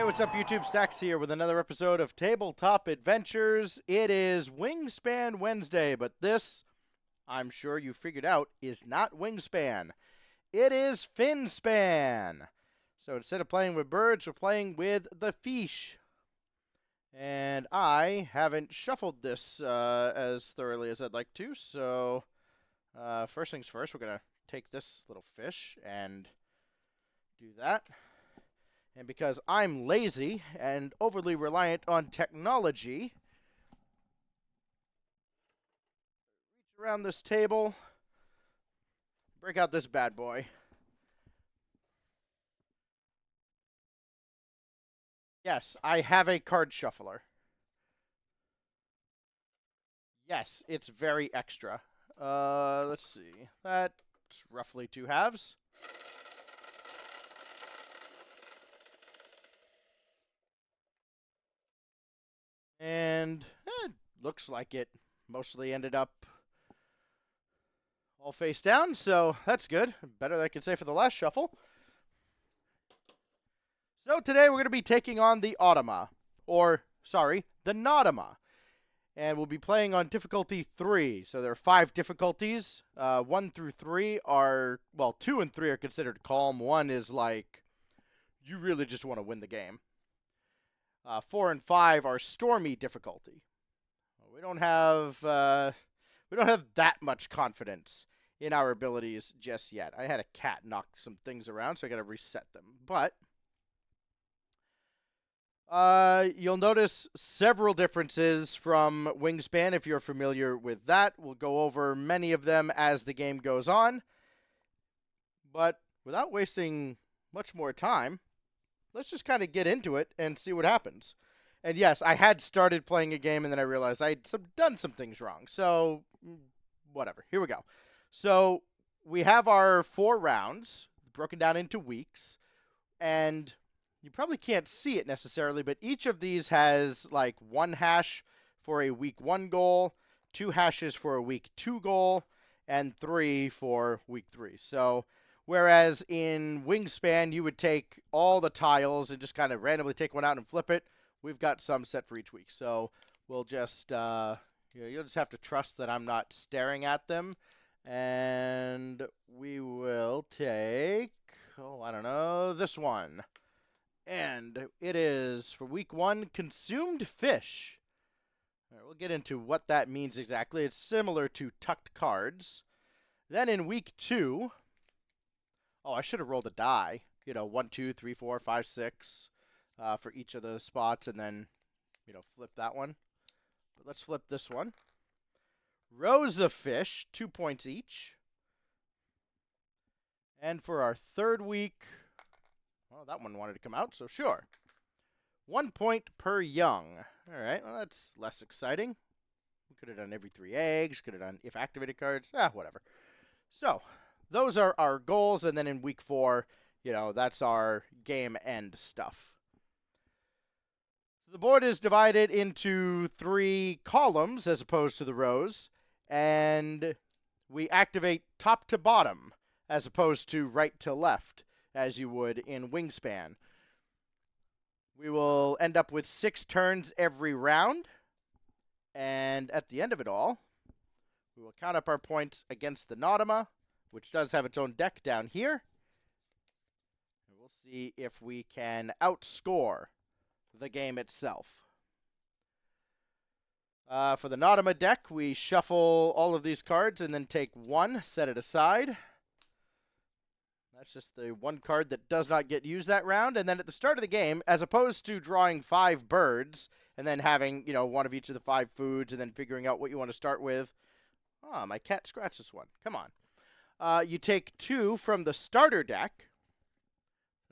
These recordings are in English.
What's up, YouTube? Stax here with another episode of Tabletop Adventures. It is Wingspan Wednesday, but this, I'm sure you figured out, is not Wingspan. It is Finspan. So instead of playing with birds, we're playing with the fish. And I haven't shuffled this as thoroughly as I'd like to, so first things first, we're going to take this little fish and do that. And because I'm lazy and overly reliant on technology, reach around this table, break out this bad boy. Yes, I have a card shuffler. Yes, it's very extra. Let's see. That's roughly 2 halves. And it looks like it mostly ended up all face down, so that's good. Better than I can say for the last shuffle. So today we're going to be taking on the Nautoma. The Nautoma. And we'll be playing on difficulty 3. So there are 5 difficulties. 1 through 3 are, well, 2 and 3 are considered calm. 1 is like, you really just want to win the game. 4 and 5 are stormy difficulty. We don't have that much confidence in our abilities just yet. I had a cat knock some things around, so I got to reset them. But you'll notice several differences from Wingspan if you're familiar with that. We'll go over many of them as the game goes on. But without wasting much more time, let's just kind of get into it and see what happens. And yes, I had started playing a game and then I realized I'd done some things wrong. So, whatever. Here we go. So, we have our 4 rounds broken down into weeks. And you probably can't see it necessarily, but each of these has like 1 hash for a week 1 goal, 2 hashes for a week 2 goal, and 3 for week 3. So, whereas in Wingspan, you would take all the tiles and just kind of randomly take one out and flip it. We've got some set for each week. So we'll just, you'll just have to trust that I'm not staring at them. And we will take, I don't know, this one. And it is, for week 1, consumed fish. All right, we'll get into what that means exactly. It's similar to tucked cards. Then in week 2... Oh, I should have rolled a die. 1, 2, 3, 4, 5, 6 for each of the spots, and then, flip that one. But let's flip this one. Rows of fish, 2 points each. And for our 3rd week, well, that one wanted to come out, so sure. 1 point per young. All right, well, that's less exciting. We could have done every 3 eggs, could have done if activated cards, whatever. So, those are our goals, and then in week 4, that's our game end stuff. The board is divided into 3 columns as opposed to the rows, and we activate top to bottom as opposed to right to left, as you would in Wingspan. We will end up with 6 turns every round, and at the end of it all, we will count up our points against the Nautoma, which does have its own deck down here. And we'll see if we can outscore the game itself. For the Nautoma deck, we shuffle all of these cards and then take 1, set it aside. That's just the 1 card that does not get used that round. And then at the start of the game, as opposed to drawing 5 birds and then having, 1 of each of the 5 foods and then figuring out what you want to start with. Oh, my cat scratched this one. Come on. You take 2 from the starter deck.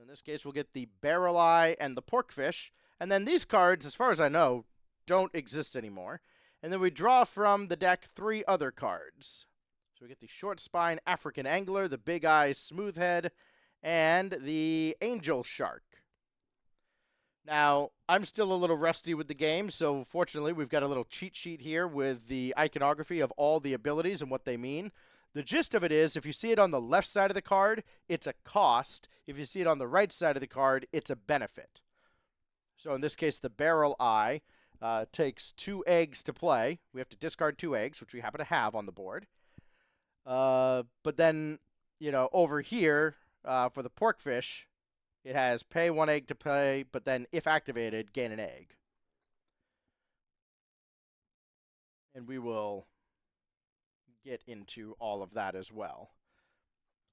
In this case, we'll get the barrel eye and the porkfish. And then these cards, as far as I know, don't exist anymore. And then we draw from the deck 3 other cards. So we get the short spine African angler, the big eyes smoothhead, and the angel shark. Now, I'm still a little rusty with the game, so fortunately we've got a little cheat sheet here with the iconography of all the abilities and what they mean. The gist of it is, if you see it on the left side of the card, it's a cost. If you see it on the right side of the card, it's a benefit. So in this case, the barrel eye takes 2 eggs to play. We have to discard 2 eggs, which we happen to have on the board. But then, over here, for the porkfish, it has pay 1 egg to play, but then if activated, gain an egg. And we will get into all of that as well.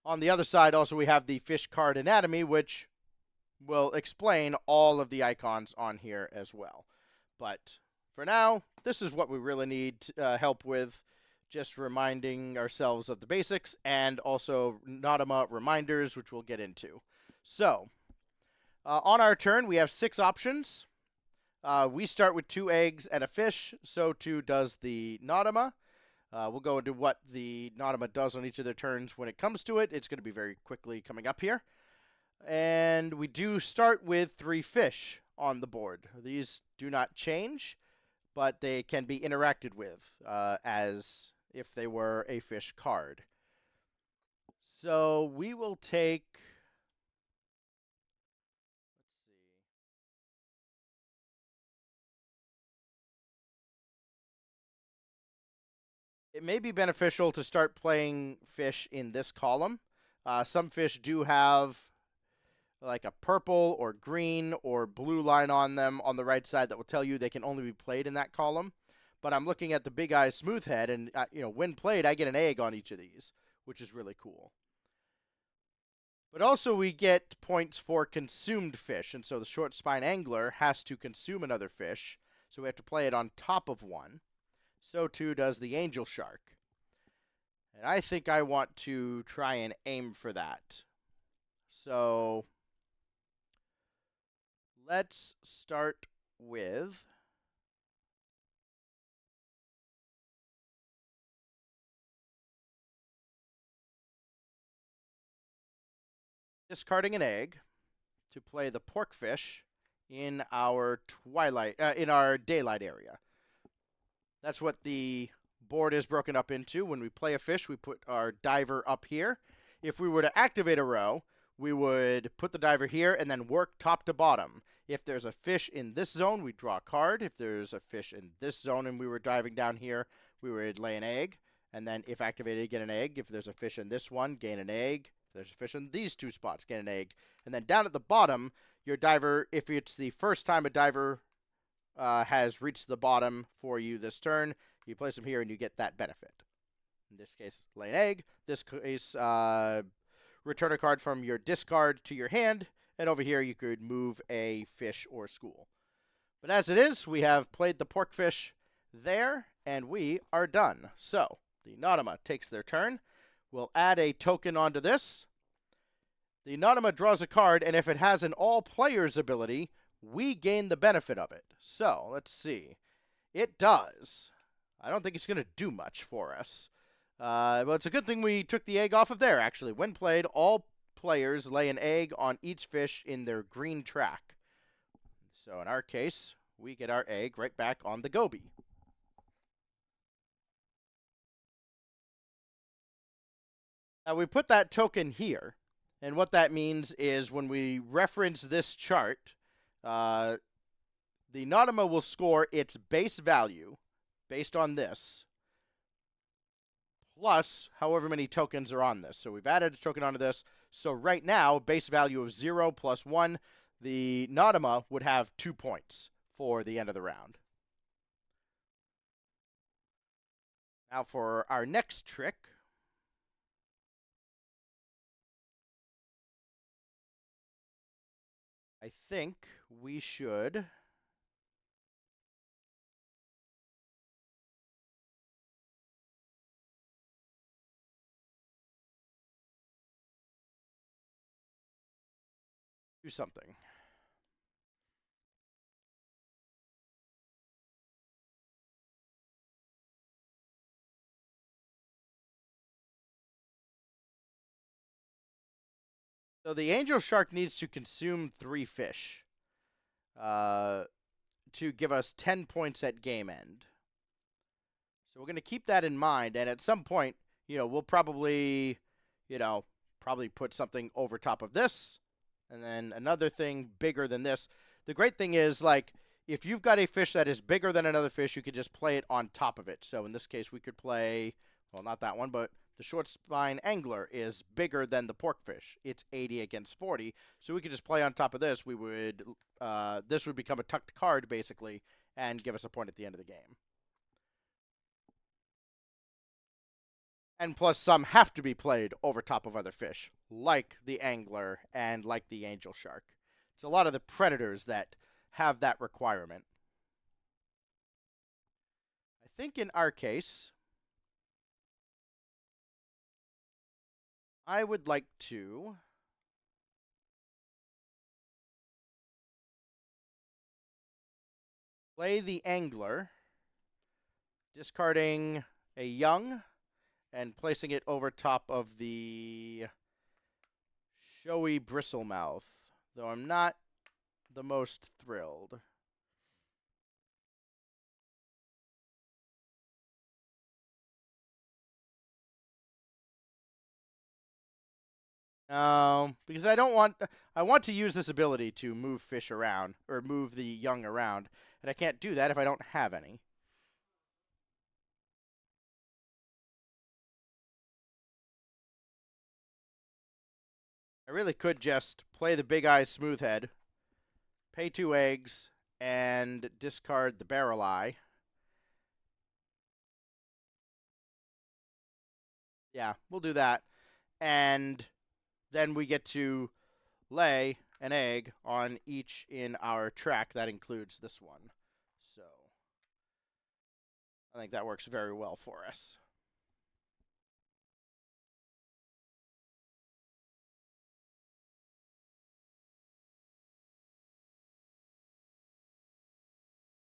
On the other side, also, we have the fish card anatomy, which will explain all of the icons on here as well. But for now, this is what we really need help with, just reminding ourselves of the basics, and also Nautoma reminders, which we'll get into. So, on our turn, we have 6 options. We start with 2 eggs and a fish, so too does the Nautoma. We'll go into what the Nautoma does on each of their turns when it comes to it. It's going to be very quickly coming up here. And we do start with 3 fish on the board. These do not change, but they can be interacted with as if they were a fish card. So we will take... Let's see. It may be beneficial to start playing fish in this column. Some fish do have like a purple or green or blue line on them on the right side that will tell you they can only be played in that column. But I'm looking at the Big Eyes Smoothhead, and when played, I get an egg on each of these, which is really cool. But also we get points for consumed fish, and so the short spine angler has to consume another fish, so we have to play it on top of one. So too does the angel shark. And I think I want to try and aim for that. So let's start with discarding an egg to play the porkfish in our daylight area. That's what the board is broken up into. When we play a fish, we put our diver up here. If we were to activate a row, we would put the diver here and then work top to bottom. If there's a fish in this zone, we draw a card. If there's a fish in this zone and we were diving down here, we would lay an egg. And then if activated, get an egg. If there's a fish in this one, gain an egg. If there's a fish in these 2 spots, gain an egg. And then down at the bottom, your diver, if it's the first time a diver has reached the bottom for you this turn, you place them here and you get that benefit. In this case, lay an egg. This case, return a card from your discard to your hand, and over here you could move a fish or school. But as it is, we have played the porkfish there, and we are done. So, the Nautoma takes their turn. We'll add a token onto this. The Nautoma draws a card, and if it has an all-players ability, we gain the benefit of it. So, let's see. It does. I don't think it's going to do much for us. Well, it's a good thing we took the egg off of there, actually. When played, all players lay an egg on each fish in their green track. So in our case, we get our egg right back on the goby. Now we put that token here, and what that means is when we reference this chart, the Nautoma will score its base value based on this, plus however many tokens are on this. So we've added a token onto this. So right now, base value of 0 plus 1, the Nautoma would have 2 points for the end of the round. Now for our next trick, I think we should do something. So the angel shark needs to consume 3 fish to give us 10 points at game end. So we're going to keep that in mind, and at some point, we'll probably put something over top of this, and then another thing bigger than this. the great thing is, like, if you've got a fish that is bigger than another fish, you could just play it on top of it. So in this case, we could play, well, not that one, but the short spine angler is bigger than the porkfish. It's 80 against 40, so we could just play on top of this. We would, this would become a tucked card, basically, and give us a point at the end of the game. And plus, some have to be played over top of other fish, like the angler and like the angel shark. It's a lot of the predators that have that requirement. I think in our case, I would like to play the angler, discarding a young and placing it over top of the showy bristlemouth, though I'm not the most thrilled. Because I don't want, I want to use this ability to move fish around, or move the young around, and I can't do that if I don't have any. I really could just play the Big Eyes Smoothhead, pay 2 eggs, and discard the Barrel Eye. Yeah, we'll do that. And then we get to lay an egg on each in our track. That includes this one. So I think that works very well for us.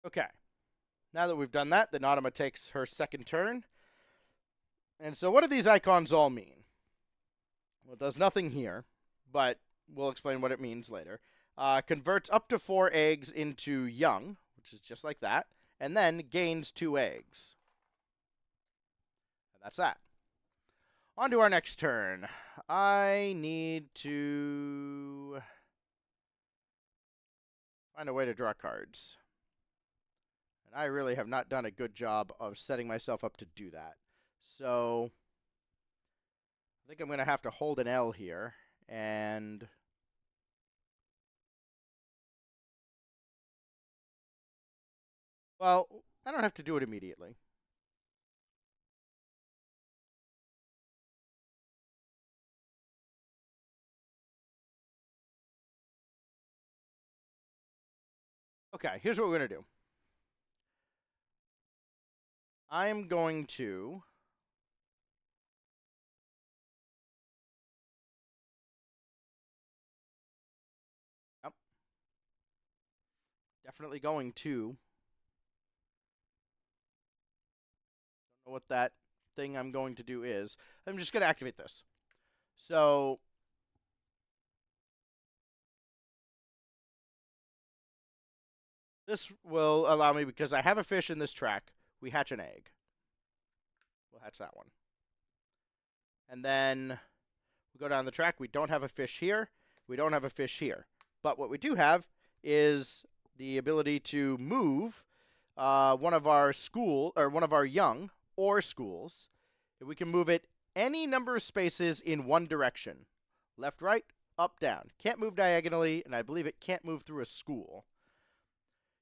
Okay. Now that we've done that, the Nautoma takes her second turn. And so what do these icons all mean? Well, it does nothing here, but we'll explain what it means later. Converts up to 4 eggs into young, which is just like that, and then gains 2 eggs. And that's that. On to our next turn. I need to find a way to draw cards. And I really have not done a good job of setting myself up to do that. So I think I'm going to have to hold an L here. And well, I don't have to do it immediately. Okay, here's what we're going to do. I'm going to definitely going to. Don't know what that thing I'm going to do is. I'm just going to activate this. So this will allow me, because I have a fish in this track, we hatch an egg. We'll hatch that one. And then we go down the track. We don't have a fish here. We don't have a fish here. But what we do have is the ability to move one of our young or schools. We can move it any number of spaces in one direction. Left, right, up, down. Can't move diagonally, and I believe it can't move through a school.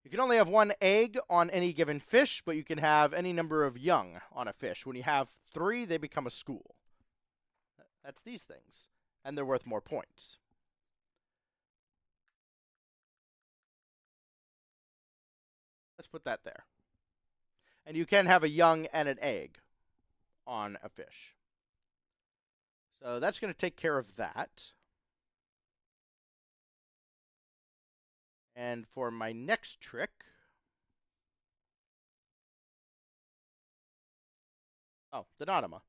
You can only have 1 egg on any given fish, but you can have any number of young on a fish. When you have 3, they become a school. That's these things, and they're worth more points. Let's put that there. And you can have a young and an egg on a fish. So that's going to take care of that. And for my next trick, oh, the Nautoma.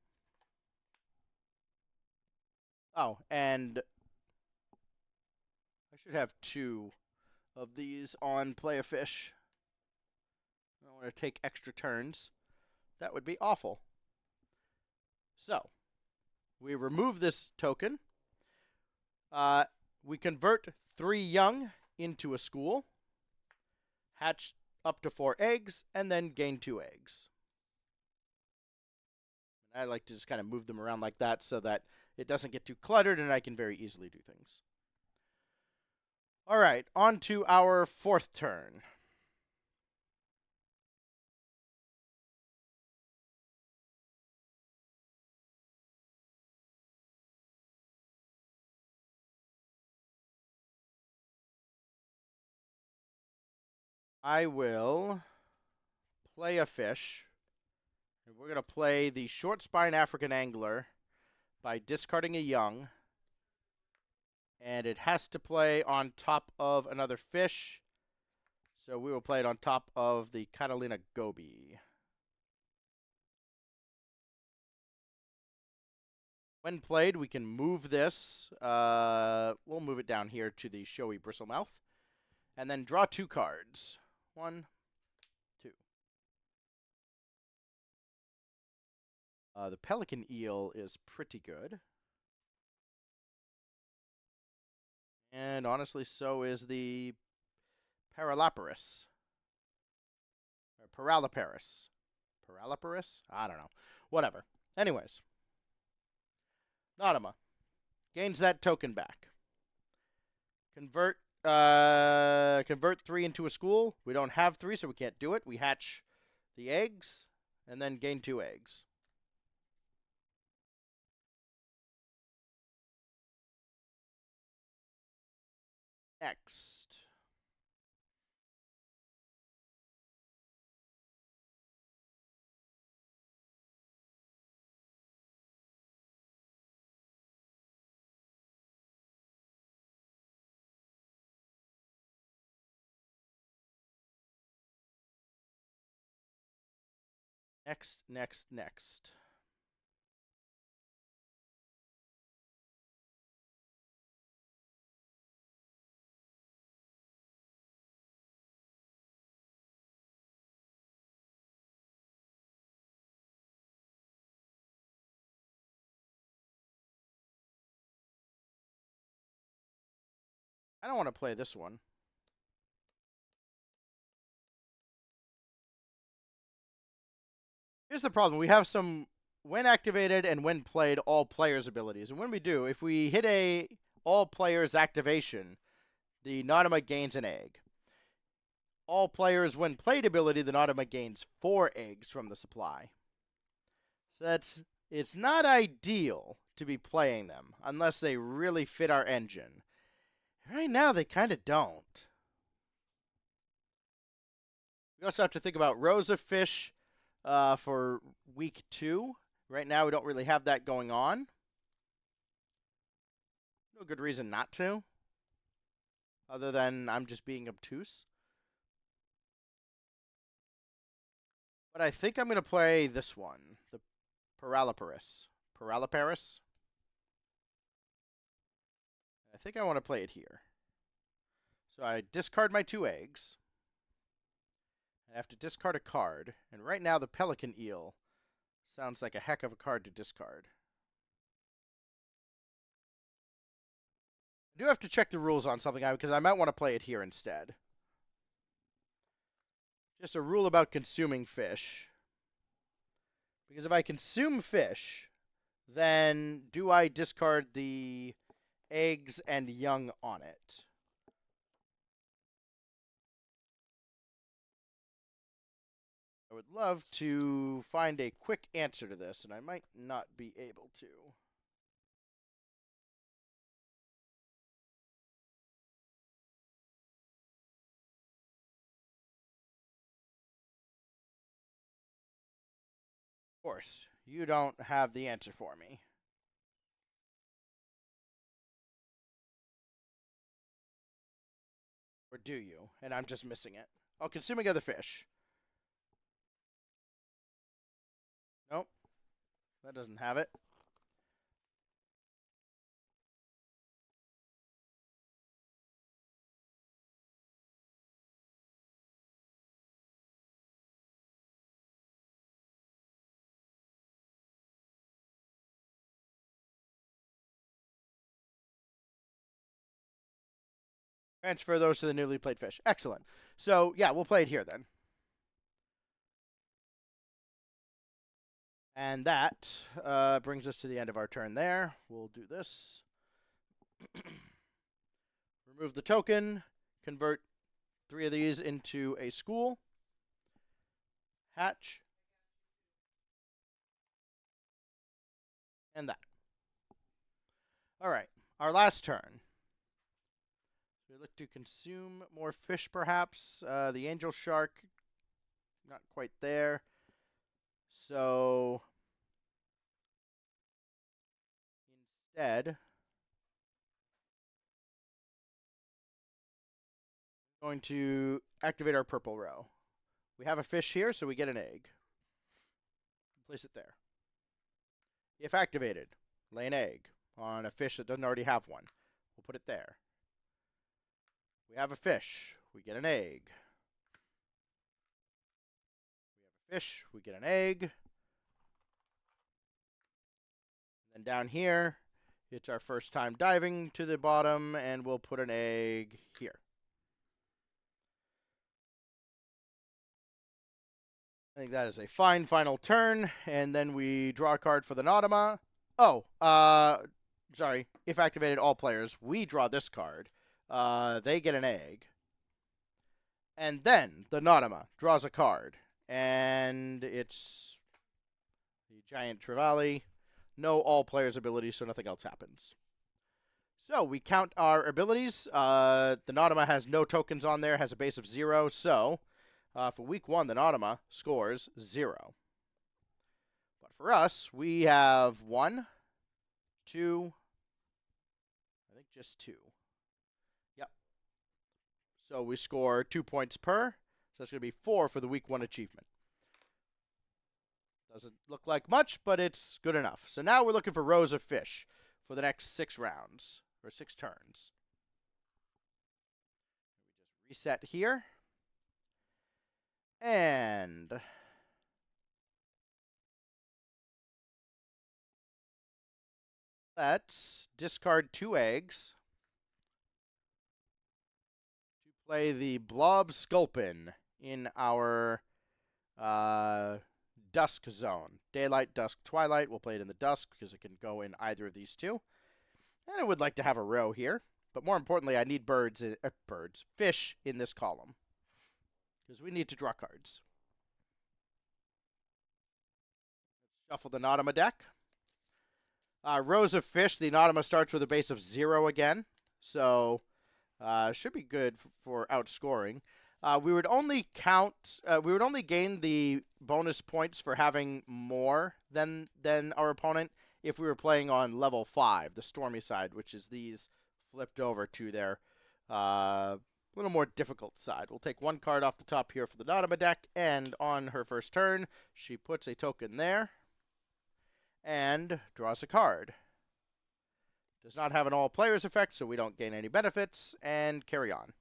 Oh, and I should have 2 of these on play a fish. I don't want to take extra turns. That would be awful. So, we remove this token. We convert 3 young into a school. hatch up to 4 eggs, and then gain 2 eggs. I like to just kind of move them around like that so that it doesn't get too cluttered and I can very easily do things. All right, on to our 4th turn. I will play a fish. And we're going to play the short spine African angler by discarding a young. And it has to play on top of another fish. So we will play it on top of the Catalina goby. When played, we can move this. We'll move it down here to the showy bristlemouth. And then draw 2 cards. 1, 2. The pelican eel is pretty good. And honestly, so is the Paralaparis. Or Paralaparis. Paralaparis? I don't know. Whatever. Anyways. Nautoma. Gains that token back. Convert 3 into a school. We don't have 3, so we can't do it. We hatch the eggs, and then gain 2 eggs. Next. Next. I don't want to play this one. Here's the problem. We have some when activated and when played all players abilities. And when we do, if we hit a all players activation, the Nautoma gains an egg. All players when played ability, the Nautoma gains 4 eggs from the supply. So it's not ideal to be playing them unless they really fit our engine. Right now, they kind of don't. We also have to think about rows of fish for week 2. Right now, we don't really have that going on. No good reason not to, other than I'm just being obtuse. But I think I'm going to play this one, the Paralaparis. Paralaparis? I think I want to play it here. So I discard my 2 eggs. I have to discard a card. And right now, the pelican eel sounds like a heck of a card to discard. I do have to check the rules on something because I might want to play it here instead. Just a rule about consuming fish. Because if I consume fish, then do I discard the eggs and young on it? I would love to find a quick answer to this, and I might not be able to. Of course, you don't have the answer for me. Or do you? And I'm just missing it. Oh, consuming other fish. Nope. That doesn't have it. Transfer those to the newly played fish. Excellent. So, yeah, we'll play it here then. And that brings us to the end of our turn there. We'll do this. Remove the token. Convert 3 of these into a school. Hatch. And that. All right. Our last turn. We look to consume more fish, perhaps. The angel shark, not quite there. So instead, we're going to activate our purple row. We have a fish here, so we get an egg. Place it there. If activated, lay an egg on a fish that doesn't already have one. We'll put it there. We have a fish. We get an egg. We have a fish. We get an egg. And then down here, it's our first time diving to the bottom, and we'll put an egg here. I think that is a fine final turn, and then we draw a card for the Nautoma. Oh, sorry. If activated, all players, we draw this card. They get an egg. And then the Nautoma draws a card, and it's the giant trevally. No all players' abilities, so nothing else happens. So we count our abilities. The Nautoma has no tokens on there, has a base of 0, so for week 1, the Nautoma scores 0. But for us, we have 1, 2, I think just 2. Yep. So we score 2 points per, so that's going to be 4 for the week 1 achievement. Doesn't look like much, but it's good enough. So now we're looking for rows of fish for the next 6 rounds, or 6 turns. We just reset here. And let's discard 2 eggs to play the Blob Sculpin in our dusk zone. Daylight, dusk, twilight. We'll play it in the dusk because it can go in either of these 2. And I would like to have a row here. But more importantly, I need fish in this column. Because we need to draw cards. Let's shuffle the Nautoma deck. Rows of fish. The Nautoma starts with a base of 0 again. So, should be good for outscoring. We would only gain the bonus points for having more than our opponent if we were playing on level 5, the stormy side, which is these flipped over to their little more difficult side. We'll take 1 card off the top here for the Nautoma deck, and on her first turn, she puts a token there and draws a card. Does not have an all players effect, so we don't gain any benefits, and carry on.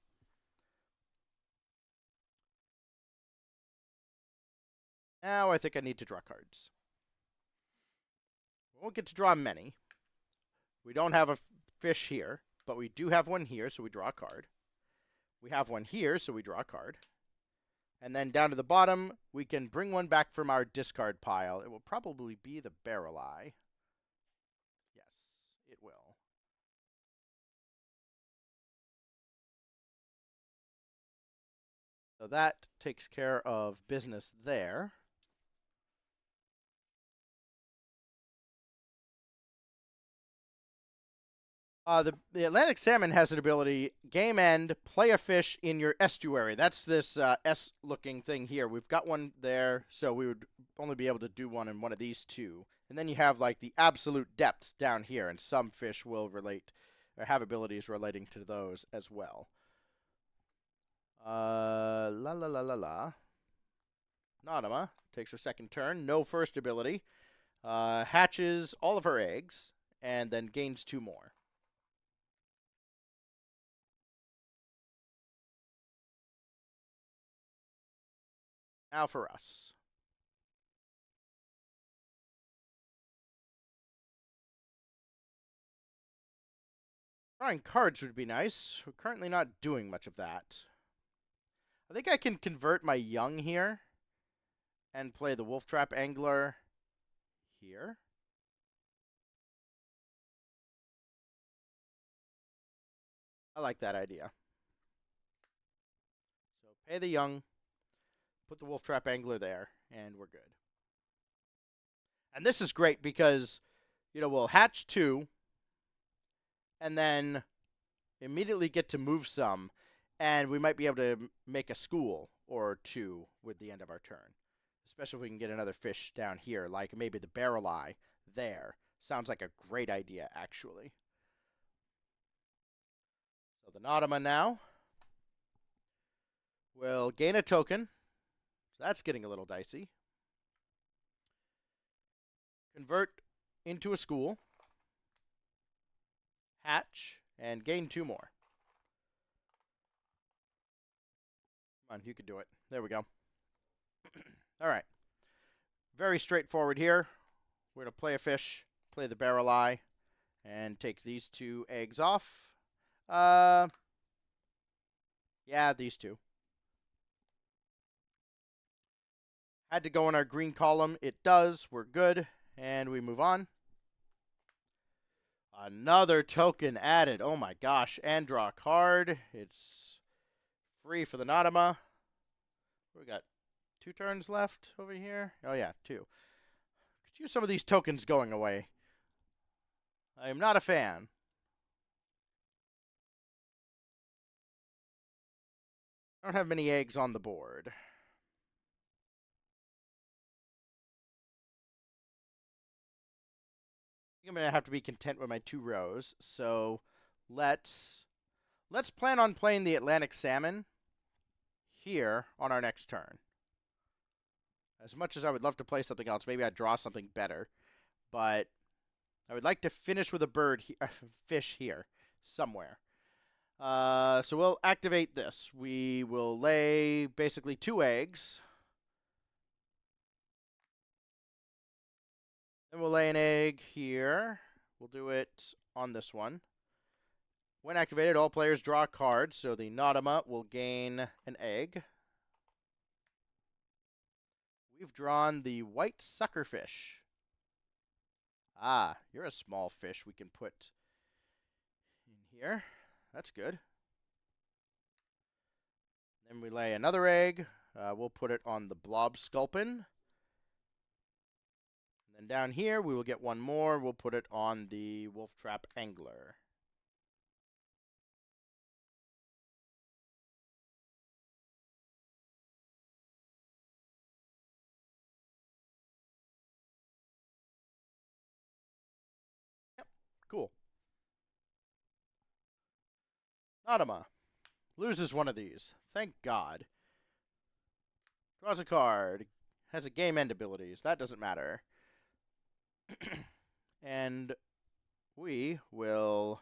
Now I think I need to draw cards. We won't get to draw many. We don't have a fish here, but we do have one here, so we draw a card. We have one here, so we draw a card. And then down to the bottom, we can bring one back from our discard pile. It will probably be the Barrel Eye. Yes, it will. So that takes care of business there. The Atlantic salmon has an ability, game end, play a fish in your estuary. That's this S-looking thing here. We've got one there, so we would only be able to do one in one of these 2. And then you have like the absolute depths down here, and some fish will relate or have abilities relating to those as well. Nautoma takes her second turn, no first ability, hatches all of her eggs, and then gains 2 more. Now for us. Drawing cards would be nice. We're currently not doing much of that. I think I can convert my young here and play the Wolf Trap Angler here. I like that idea. So pay the young, put the Wolf Trap Angler there, and we're good. And this is great because, we'll hatch 2, and then immediately get to move some, and we might be able to make a school or 2 with the end of our turn. Especially if we can get another fish down here, like maybe the barrel eye there. Sounds like a great idea, actually. So the Nautoma now will gain a token. So that's getting a little dicey. Convert into a school. Hatch, and gain 2 more. Come on, you can do it. There we go. All right. Very straightforward here. We're going to play a fish, play the barrel eye, and take these 2 eggs off. Yeah, these 2. Had to go in our green column. It does. We're good. And we move on. Another token added. Oh my gosh. And draw a card. It's free for the Nautoma. We got 2 turns left over here. Oh yeah, 2. Could use some of these tokens going away. I am not a fan. I don't have many eggs on the board. I'm going to have to be content with my 2 rows. So let's plan on playing the Atlantic Salmon here on our next turn. As much as I would love to play something else, maybe I'd draw something better. But I would like to finish with a fish here somewhere. So we'll activate this. We will lay basically 2 eggs. Then we'll lay an egg here. We'll do it on this one. When activated, all players draw a card, so the Nautoma will gain an egg. We've drawn the white suckerfish. Ah, you're a small fish we can put in here. That's good. Then we lay another egg. We'll put it on the blob sculpin. And down here, we will get 1 more. We'll put it on the Wolf Trap Angler. Yep, cool. Nautoma loses 1 of these. Thank God. Draws a card. Has a game end abilities. That doesn't matter. And we will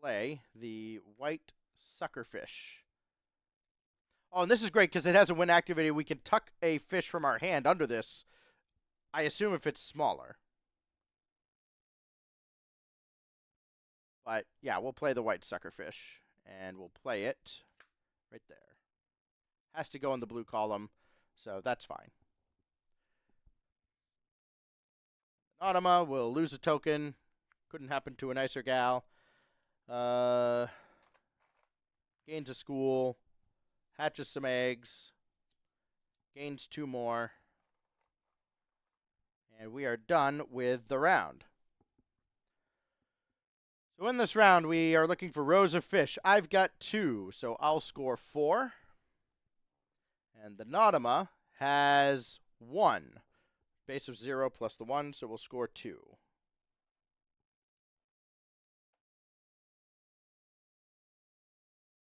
play the white suckerfish. Oh, and this is great because it has a when activated. We can tuck a fish from our hand under this. I assume if it's smaller. But yeah, we'll play the white suckerfish. And we'll play it right there. Has to go in the blue column, so that's fine. Nautoma will lose a token. Couldn't happen to a nicer gal. Gains a school. Hatches some eggs. Gains 2 more. And we are done with the round. So in this round, we are looking for rows of fish. I've got 2, so I'll score 4. And the Nautoma has 1. Base of 0 plus the 1, so we'll score 2.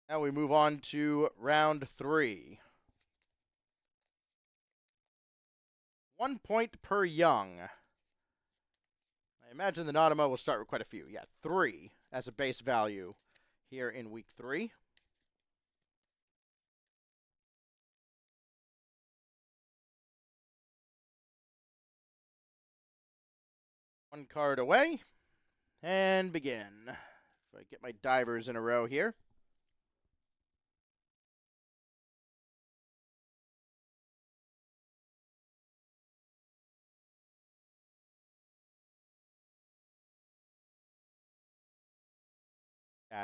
Now we move on to round 3. 1 point per young. I imagine the Nautoma will start with quite a few. Yeah, 3 as a base value here in week 3. One card away. And begin. If I get my divers in a row here.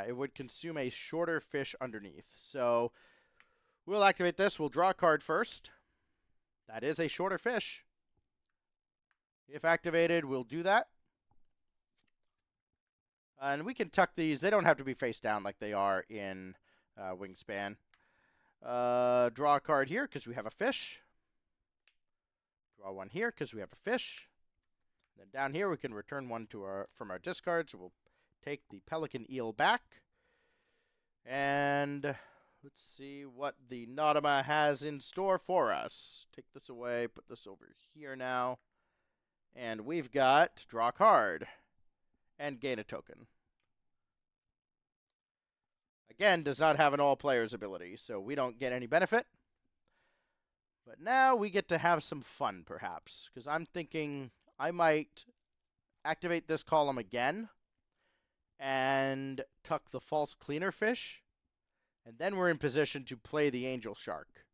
It would consume a shorter fish underneath. So we'll activate this. We'll draw a card first. That is a shorter fish. If activated, we'll do that. And we can tuck these. They don't have to be face down like they are in Wingspan. Draw a card here because we have a fish. Draw one here because we have a fish. Then down here we can return one from our discard. So we'll take the pelican eel back. And let's see what the Nautoma has in store for us. Take this away, put this over here now. And we've got draw a card and gain a token. Again, does not have an all players ability, so we don't get any benefit. But now we get to have some fun, perhaps, because I'm thinking I might activate this column again and tuck the false cleaner fish, and then we're in position to play the angel shark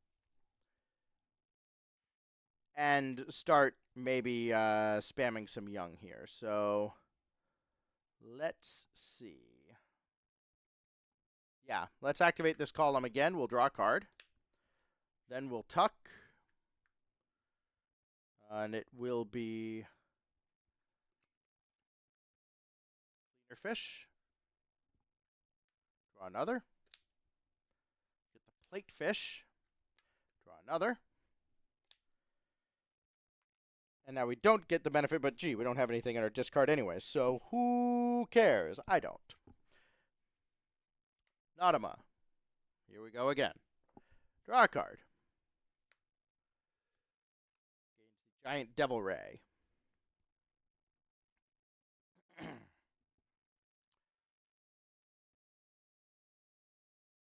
and start maybe spamming some young here. So let's see. Yeah, let's activate this column again. We'll draw a card. Then we'll tuck. And it will be cleaner fish. Draw another. Get the plate fish. Draw another. And now we don't get the benefit, but gee, we don't have anything in our discard anyway, so who cares? I don't. Nautoma. Here we go again. Draw a card. Giant Devil Ray.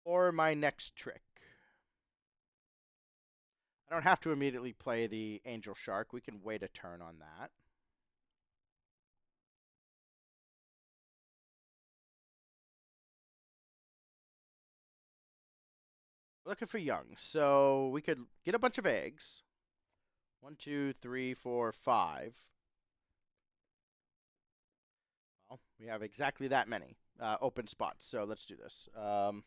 Or my next trick. I don't have to immediately play the Angel Shark. We can wait a turn on that. Looking for young. So we could get a bunch of eggs. 1, 2, 3, 4, 5. Well, we have exactly that many open spots. So let's do this. I'm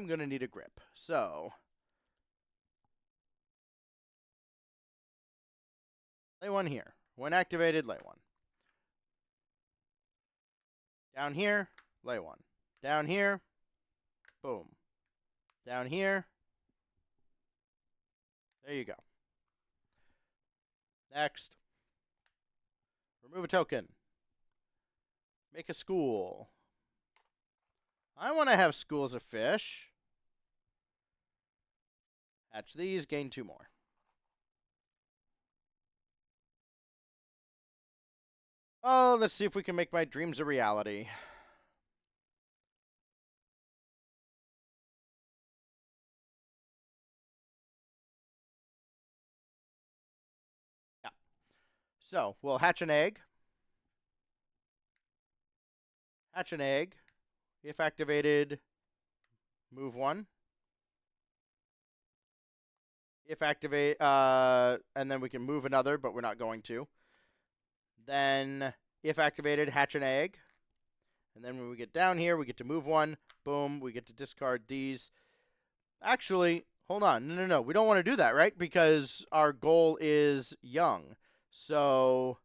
going to need a grip. So lay one here. When activated, lay one. Down here, lay one. Down here, boom. Down here. There you go. Next. Remove a token. Make a school. I want to have schools of fish. Hatch these, gain 2 more. Oh, let's see if we can make my dreams a reality. Yeah. So, we'll hatch an egg. Hatch an egg. If activated, move 1. If activate, and then we can move another, but we're not going to. Then, if activated, hatch an egg. And then when we get down here, we get to move 1. Boom, we get to discard these. Actually, hold on. No. We don't want to do that, right? Because our goal is young. So,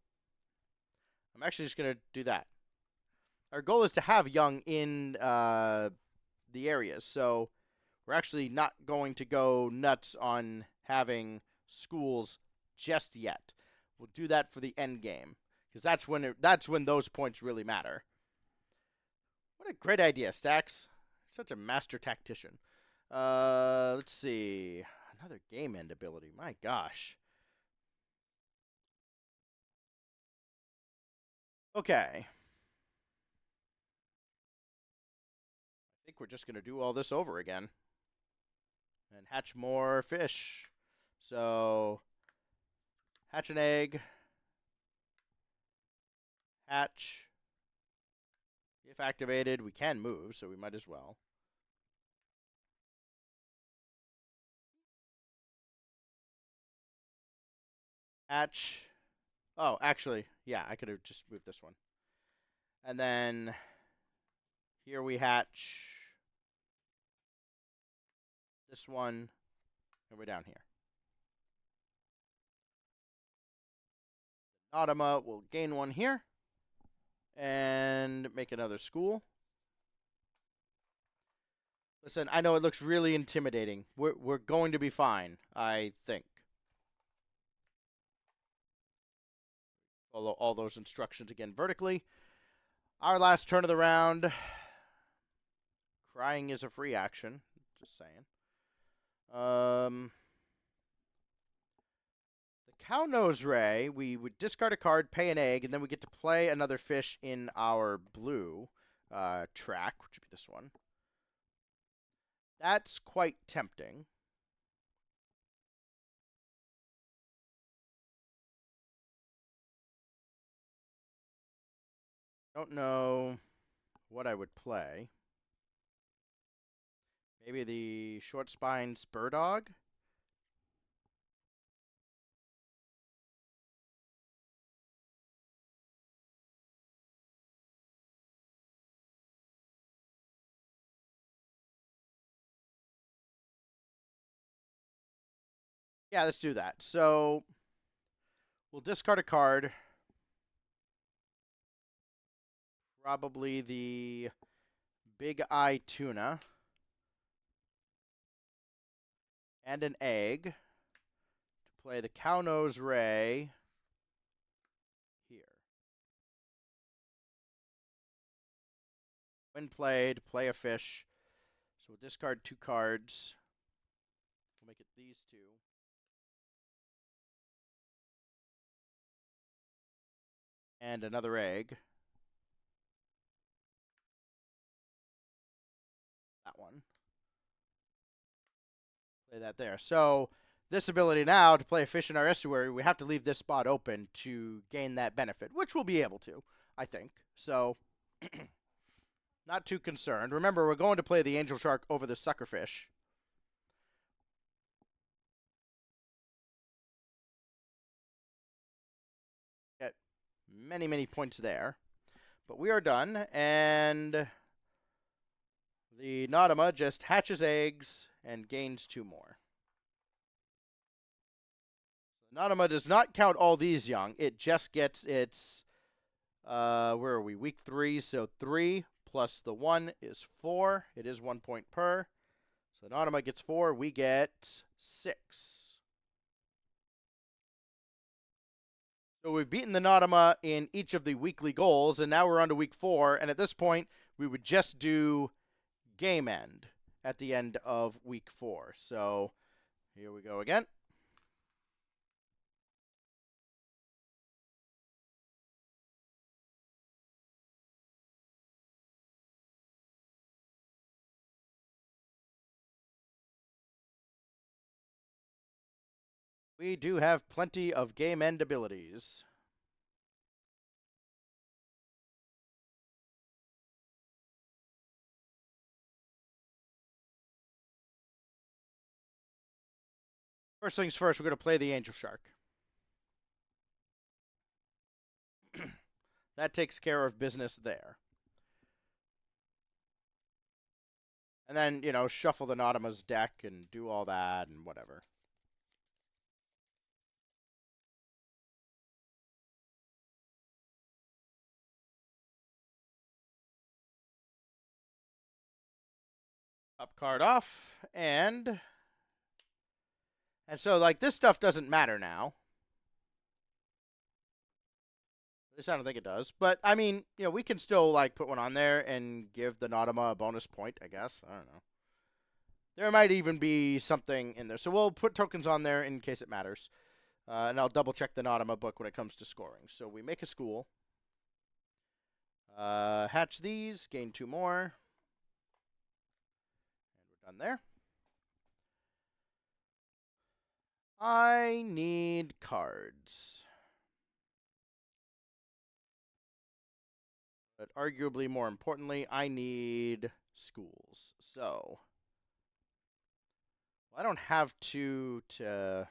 I'm actually just going to do that. Our goal is to have young in the areas. So, we're actually not going to go nuts on having schools just yet. We'll do that for the end game. Because that's when those points really matter. What a great idea, Stax. Such a master tactician. Let's see. Another game end ability. My gosh. Okay. I think we're just going to do all this over again. And hatch more fish. So, hatch an egg. Hatch. If activated, we can move, so we might as well. Hatch. Oh, actually, yeah, I could have just moved this one. And then here we hatch this one, and we're down here. Nautoma will gain one here and make another school. Listen, I know it looks really intimidating. We're going to be fine, I think. Follow all those instructions again vertically. Our last turn of the round. Crying is a free action. Just saying. The Cow Nose Ray, we would discard a card, pay an egg, and then we get to play another fish in our blue track, which would be this one. That's quite tempting. Don't know what I would play. Maybe the short spine spur dog. Yeah, let's do that. So we'll discard a card. Probably the Big Eye Tuna. And an egg to play the Cow Nose Ray here. When played, play a fish. So we'll discard 2 cards. We'll make it these 2. And another egg. That one. Play that there. So this ability now to play a fish in our estuary, we have to leave this spot open to gain that benefit, which we'll be able to, I think. So not too concerned. Remember, we're going to play the Angel Shark over the Suckerfish. Get many, many points there. But we are done, and the Nautoma just hatches eggs and gains 2 more. Nautoma does not count all these young. It just gets its, where are we? Week 3, so 3 plus the 1 is 4. It is 1 point per. So Nautoma gets 4. We get 6. So we've beaten the Nautoma in each of the weekly goals, and now we're on to week 4. And at this point, we would just do game end at the end of week 4. So here we go again. We do have plenty of game end abilities. First things first, we're going to play the Angel Shark. That takes care of business there. And then, you know, shuffle the Nautoma's deck and do all that and whatever. Up card off, and so, like, this stuff doesn't matter now. At least I don't think it does. But, I mean, you know, we can still, like, put one on there and give the Nautoma a bonus point, I guess. I don't know. There might even be something in there. So we'll put tokens on there in case it matters. And I'll double-check the Nautoma book when it comes to scoring. So we make a school. Hatch these, gain 2 more. And we're done there. I need cards. But arguably more importantly, I need schools. So I don't have to do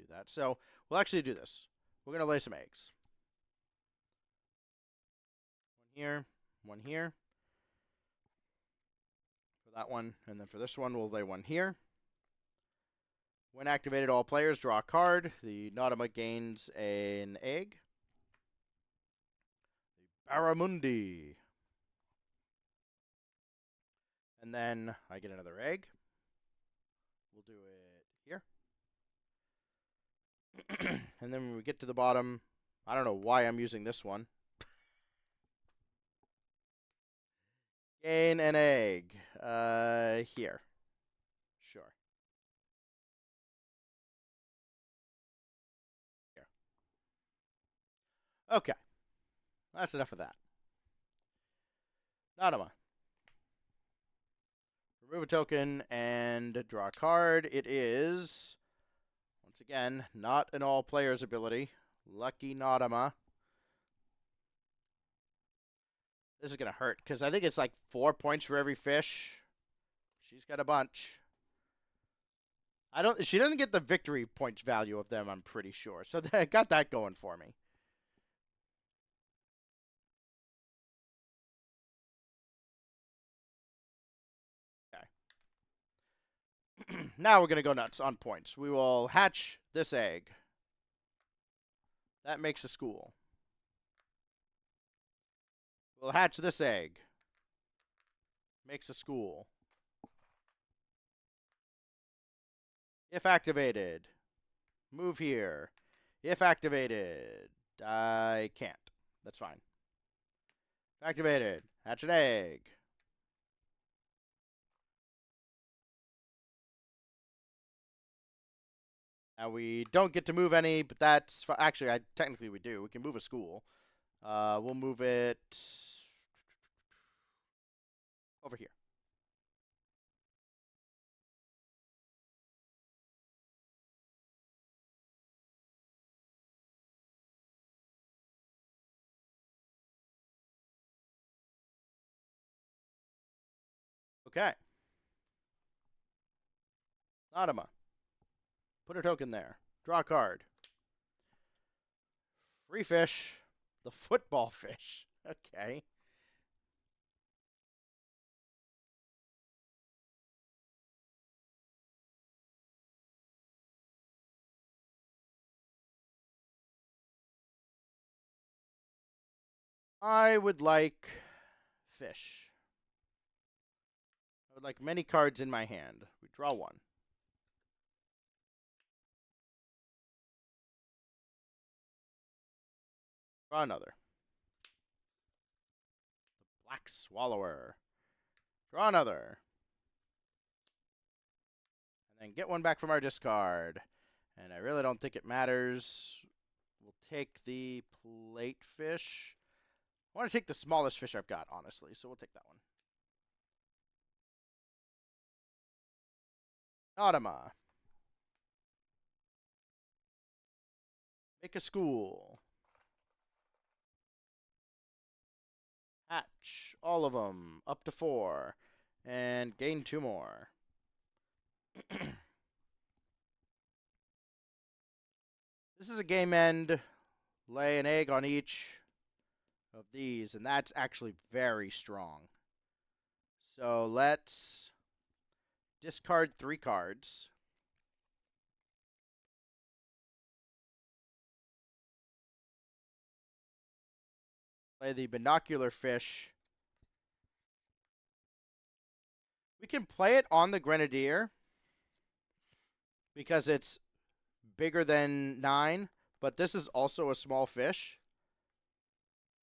that. So we'll actually do this. We're going to lay some eggs. One here, one here. For that one, and then for this one, we'll lay one here. When activated, all players draw a card. The Nautoma gains an egg. The Barramundi. And then I get another egg. We'll do it here. And then when we get to the bottom, I don't know why I'm using this one. Gain an egg. Here. Sure. Here. Okay. That's enough of that. Nautoma. Remove a token and draw a card. It is, once again, not an all players ability. Lucky Nautoma. This is going to hurt because I think it's like 4 points for every fish. She's got a bunch. She doesn't get the victory points value of them, I'm pretty sure. So I got that going for me. Okay. Now we're going to go nuts on points. We will hatch this egg. That makes a school. We'll hatch this egg. Makes a school. If activated, move here. If activated, I can't. That's fine. If activated, hatch an egg. Now we don't get to move any, but that's actually technically we do. We can move a school. We'll move it over here. Okay. Nautoma. Put a token there. Draw a card. Free fish. The football fish. Okay. I would like fish. I would like many cards in my hand. We draw one. Draw another. The Black Swallower. Draw another. And then get one back from our discard. And I really don't think it matters. We'll take the plate fish. I want to take the smallest fish I've got, honestly, so we'll take that one. Nautoma. Make a school. Hatch. All of them. Up to 4. And gain 2 more. This is a game end. Lay an egg on each of these, and that's actually very strong. So let's discard 3 cards. Play the binocular fish. We can play it on the grenadier because it's bigger than 9, but this is also a small fish.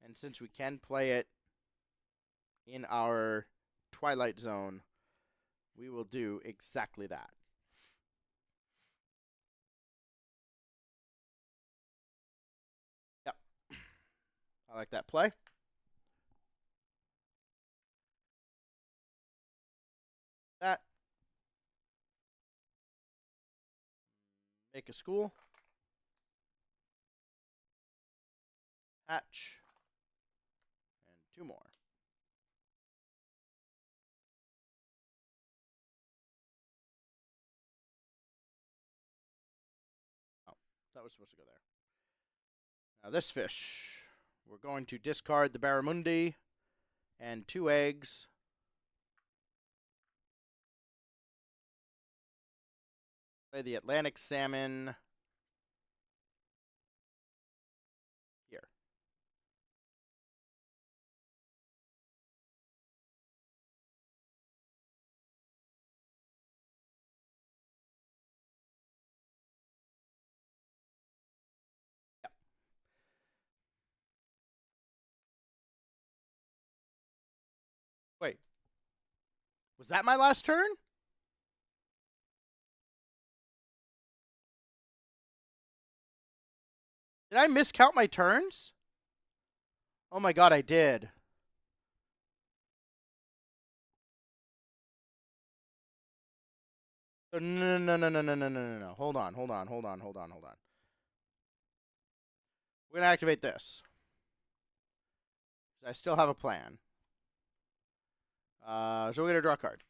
And since we can play it in our Twilight Zone, we will do exactly that. Yep. I like that play. That. Make a school. Hatch. And 2 more. Oh, that was supposed to go there. Now this fish, we're going to discard the barramundi and 2 eggs. Play the Atlantic salmon here. Yep. Wait. Was that my last turn? Did I miscount my turns? Oh my god, I did. No, no, no, no, no, no, no, no, no, no. Hold on. We're going to activate this. I still have a plan. So we're going to draw a card.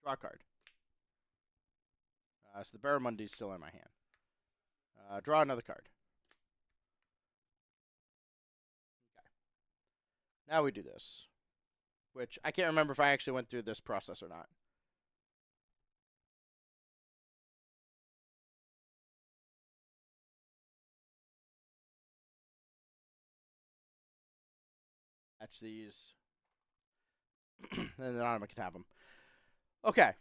Draw a card. So the barramundi's still in my hand. Draw another card. Okay. Now we do this. Which, I can't remember if I actually went through this process or not. Match these. And then I can have them. Okay.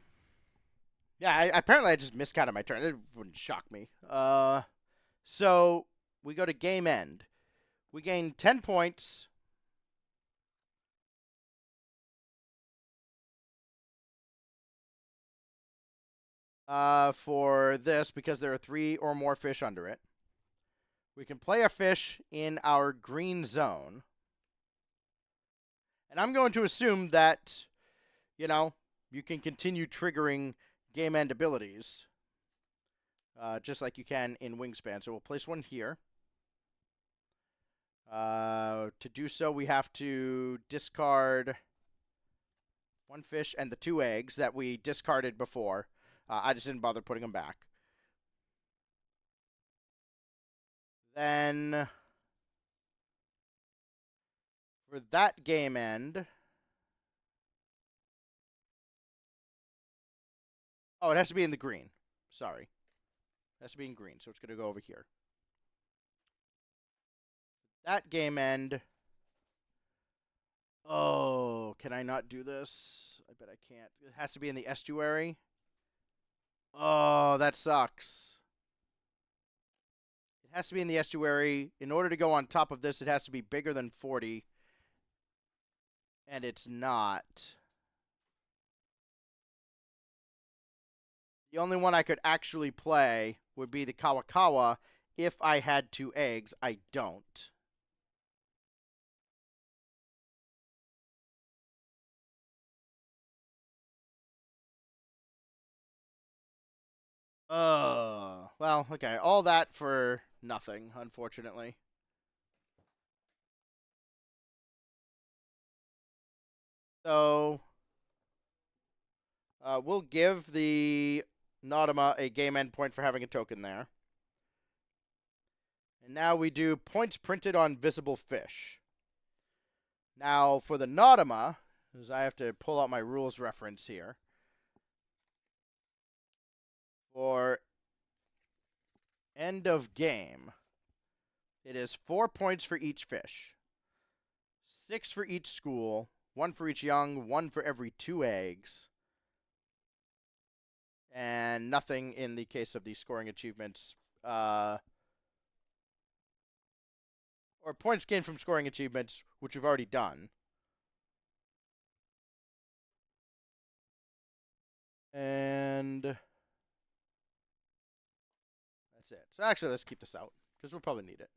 Yeah, apparently I just miscounted my turn. It wouldn't shock me. So we go to game end. We gain 10 points. For this, because there are 3 or more fish under it. We can play a fish in our green zone. And I'm going to assume that, you can continue triggering game end abilities. Just like you can in Wingspan. So we'll place one here. To do so, we have to discard 1 fish and the 2 eggs that we discarded before. I just didn't bother putting them back. Then, for that game end... Oh, it has to be in the green. Sorry. It has to be in green, so it's going to go over here. That game end... Oh, can I not do this? I bet I can't. It has to be in the estuary. Oh, that sucks. It has to be in the estuary. In order to go on top of this, it has to be bigger than 40. And it's not. The only one I could actually play would be the Kawakawa if I had 2 eggs. I don't. Well, okay. All that for nothing, unfortunately. So, we'll give the Nautoma a game end point for having a token there. And now we do points printed on visible fish. Now, for the Nautoma, because I have to pull out my rules reference here. For end of game, it is 4 points for each fish, 6 for each school, 1 for each young, 1 for every 2 eggs, and nothing in the case of the scoring achievements, or points gained from scoring achievements, which we've already done. And that's it. So actually, let's keep this out, because we'll probably need it.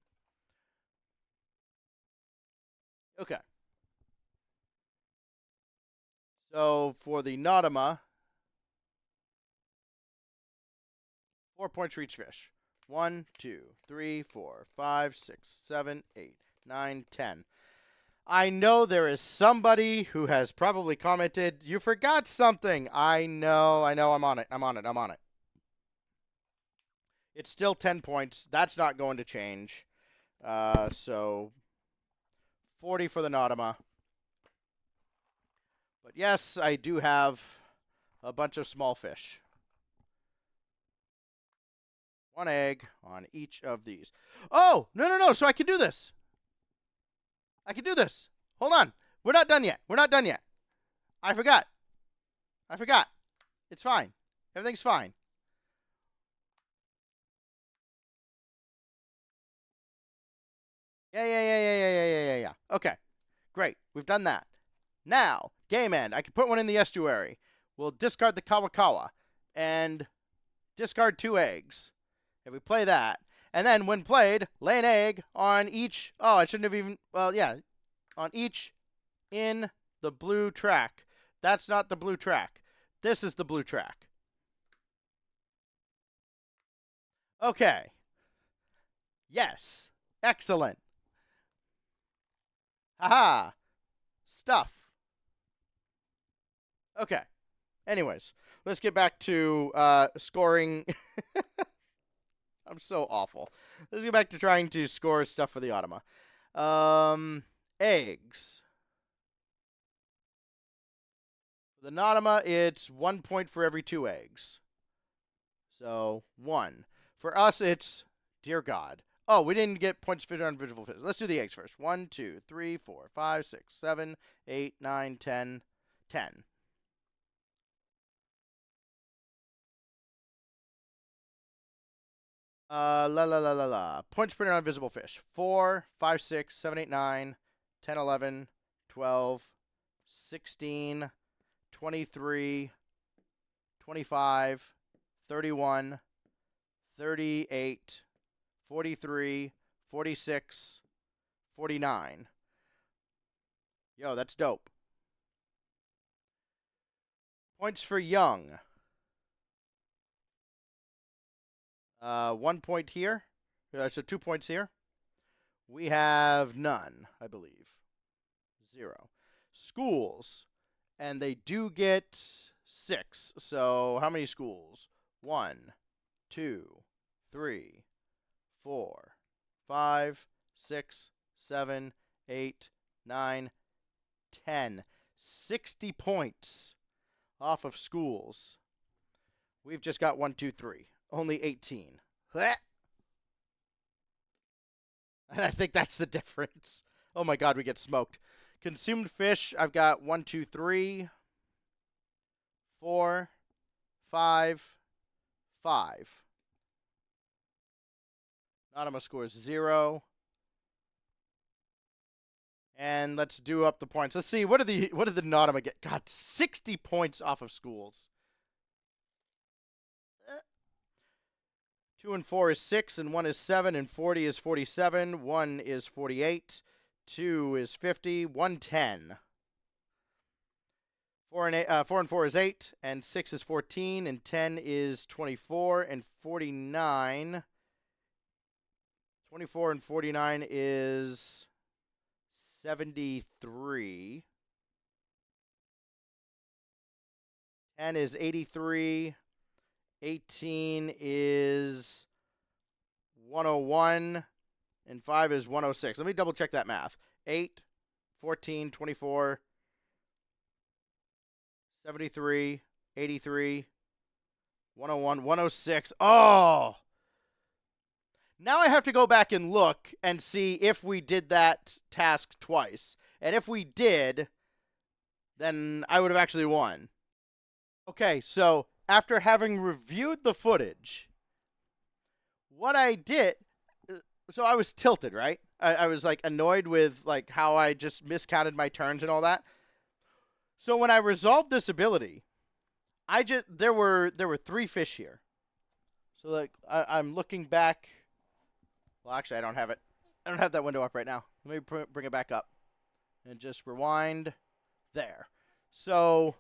Okay. So for the Nautoma, 4 points for each fish. 1, 2, 3, 4, 5, 6, 7, 8, 9, 10. I know there is somebody who has probably commented, you forgot something. I know, I'm on it. It's still 10 points. That's not going to change. So 40 for the Nautoma. But yes, I do have a bunch of small fish. 1 egg on each of these. Oh, no. So I can do this. Hold on. We're not done yet. I forgot. It's fine. Everything's fine. Yeah. Okay. Great. We've done that. Now, game end. I can put one in the estuary. We'll discard the Kawakawa and discard 2 eggs. If we play that. And then, when played, lay an egg on each. Oh, I shouldn't have even. Well, yeah. On each in the blue track. That's not the blue track. This is the blue track. Okay. Yes. Excellent. Haha. Stuff. Okay. Anyways, let's get back to scoring. I'm so awful. Let's get back to trying to score stuff for the Nautoma. Eggs. For the Nautoma, it's 1 point for every 2 eggs. So 1. For us, it's, dear God. Oh, we didn't get points fitted on visual fish. Let's do the eggs first. 1, 2, 3, 4, 5, 6, 7, 8, 9, 10, 10. Points printed on visible fish. 4, 5, 6, 7, 8, 9, 10, 11, 12, 16, 23, 25, 31, 38, 43, 46, 49. Yo, that's dope. Points for young. 1 point here. So 2 points here. We have none, I believe. 0. Schools. And they do get 6. So how many schools? 1, 2, 3, 4, 5, 6, 7, 8, 9, 10. 60 points off of schools. We've just got 1, 2, 3. Only 18. And I think that's the difference. Oh my God, we get smoked. Consumed fish, I've got 1, 2, 3, 4, 5, 5. Nautoma scores 0. And let's do up the points. Let's see, what did the Nautoma get? God, 60 points off of schools. 2 and 4 is 6, and 1 is 7, and 40 is 47. 1 is 48. 2 is 50. 1, 10. 4 and 4 is 8, and 6 is 14, and 10 is 24, and 49. 24 and 49 is 73. 10 is 83. 18 is 101, and 5 is 106. Let me double check that math. 8, 14, 24, 73, 83, 101, 106. Oh! Now I have to go back and look and see if we did that task twice. And if we did, then I would have actually won. Okay, so after having reviewed the footage, what I did, so I was tilted, right? I was like annoyed with like how I just miscounted my turns and all that. So when I resolved this ability, there were 3 fish here. So like I'm looking back. Well, actually, I don't have it. I don't have that window up right now. Let me bring it back up and just rewind there. So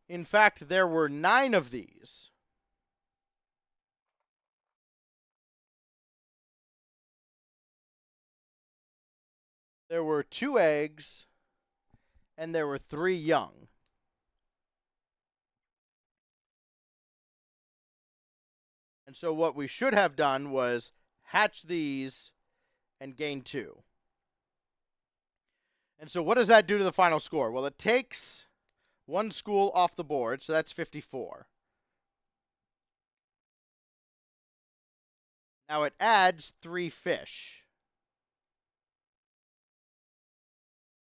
in fact, there were 9 of these. there were 2 eggs, and there were 3 young. And so what we should have done was hatch these and gain 2. And so what does that do to the final score? Well, it takes 1 school off the board, so that's 54. Now it adds 3 fish.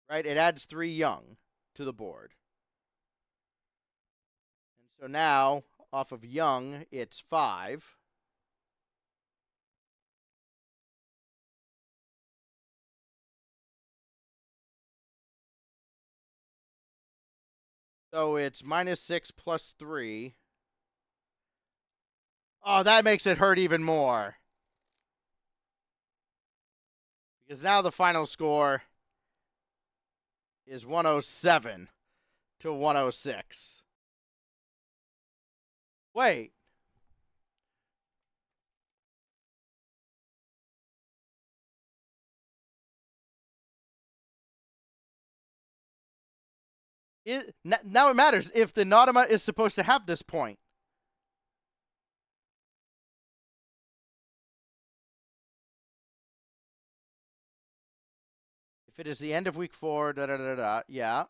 Right? It adds 3 young to the board. And so now, off of young, it's 5. So it's -6 plus 3. Oh, that makes it hurt even more. Because now the final score is 107 to 106. Wait. Now it matters if the Nautoma is supposed to have this point. If it is the end of week 4, yeah.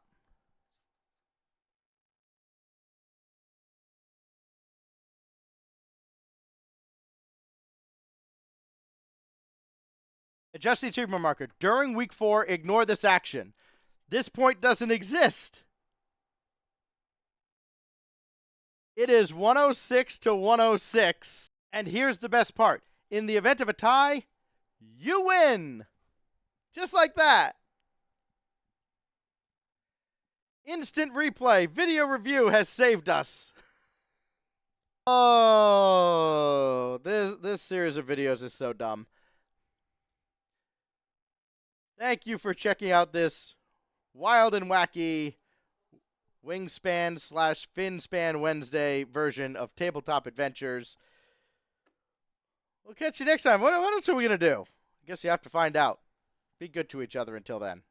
Adjust the achievement marker. During week 4, ignore this action. This point doesn't exist. It is 106 to 106. And here's the best part. In the event of a tie, you win. Just like that. Instant replay. Video review has saved us. Oh, this series of videos is so dumb. Thank you for checking out this wild and wacky Wingspan / Finspan Wednesday version of Tabletop Adventures. We'll catch you next time. What else are we going to do? I guess you have to find out. Be good to each other until then.